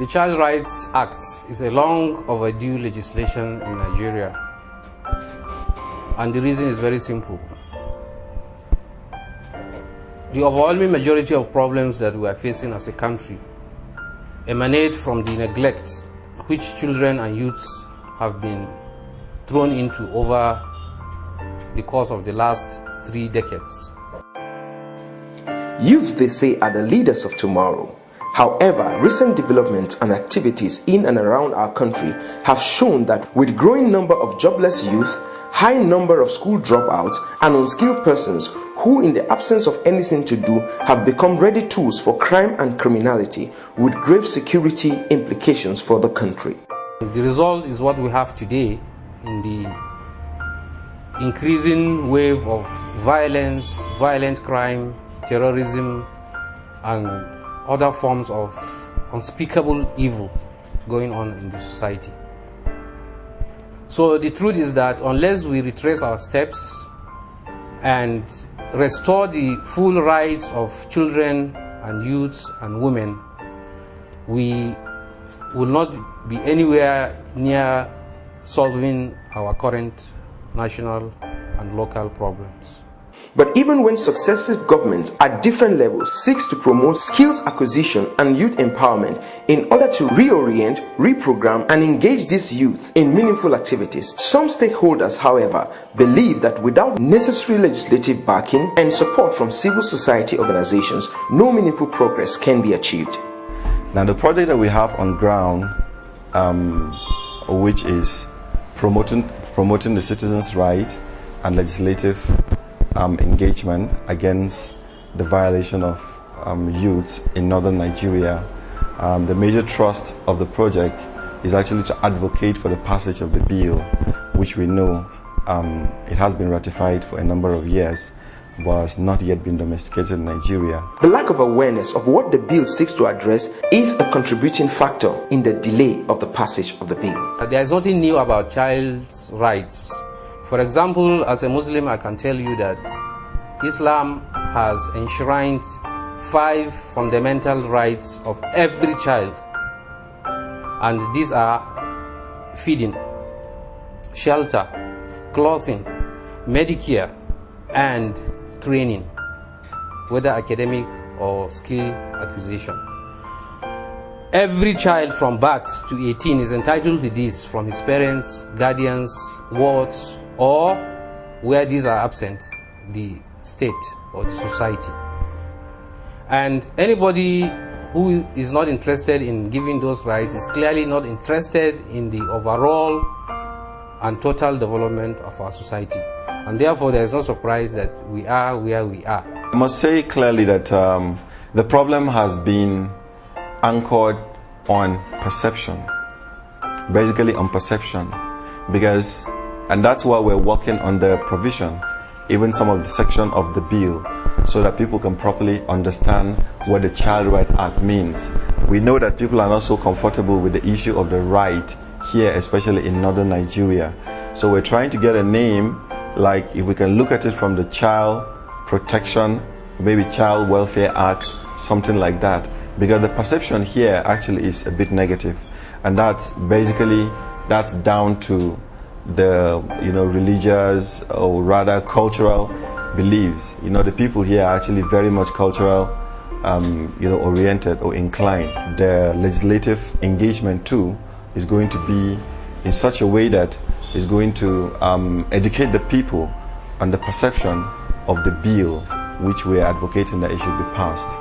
The Child Rights Act is a long overdue legislation in Nigeria, and the reason is very simple. The overwhelming majority of problems that we are facing as a country emanate from the neglect which children and youths have been thrown into over the course of the last 3 decades. Youth, they say, are the leaders of tomorrow. However, recent developments and activities in and around our country have shown that with growing number of jobless youth, high number of school dropouts, and unskilled persons who, in the absence of anything to do, have become ready tools for crime and criminality with grave security implications for the country. The result is what we have today in the increasing wave of violence, violent crime, terrorism, and other forms of unspeakable evil going on in the society. So the truth is that unless we retrace our steps and restore the full rights of children and youths and women, we will not be anywhere near solving our current national and local problems. But even when successive governments at different levels seeks to promote skills acquisition and youth empowerment in order to reorient, reprogram, and engage these youths in meaningful activities, some stakeholders, however, believe that without necessary legislative backing and support from civil society organizations, no meaningful progress can be achieved. Now, the project that we have on ground, which is promoting the citizens' right and legislative engagement against the violation of youths in northern Nigeria. The major thrust of the project is actually to advocate for the passage of the bill, which we know it has been ratified for a number of years, but has not yet been domesticated in Nigeria. The lack of awareness of what the bill seeks to address is a contributing factor in the delay of the passage of the bill. There is nothing new about child's rights. For example, as a Muslim, I can tell you that Islam has enshrined 5 fundamental rights of every child, and these are feeding, shelter, clothing, Medicare, and training, whether academic or skill acquisition. Every child from birth to 18 is entitled to this from his parents, guardians, wards, or where these are absent, the state or the society. And anybody who is not interested in giving those rights is clearly not interested in the overall and total development of our society. And therefore, there is no surprise that we are where we are. I must say clearly that the problem has been anchored on perception, basically on perception, and that's why we're working on the provision, even some of the section of the bill, so that people can properly understand what the Child Rights Act means. We know that people are not so comfortable with the issue of the right here, especially in northern Nigeria. So we're trying to get a name, like if we can look at it from the Child Protection, maybe Child Welfare Act, something like that, because the perception here actually is a bit negative, and that's basically down to the religious or rather cultural beliefs. The people here are actually very much cultural oriented or inclined. The legislative engagement too is going to be in such a way that is going to educate the people on the perception of the bill which we are advocating that it should be passed.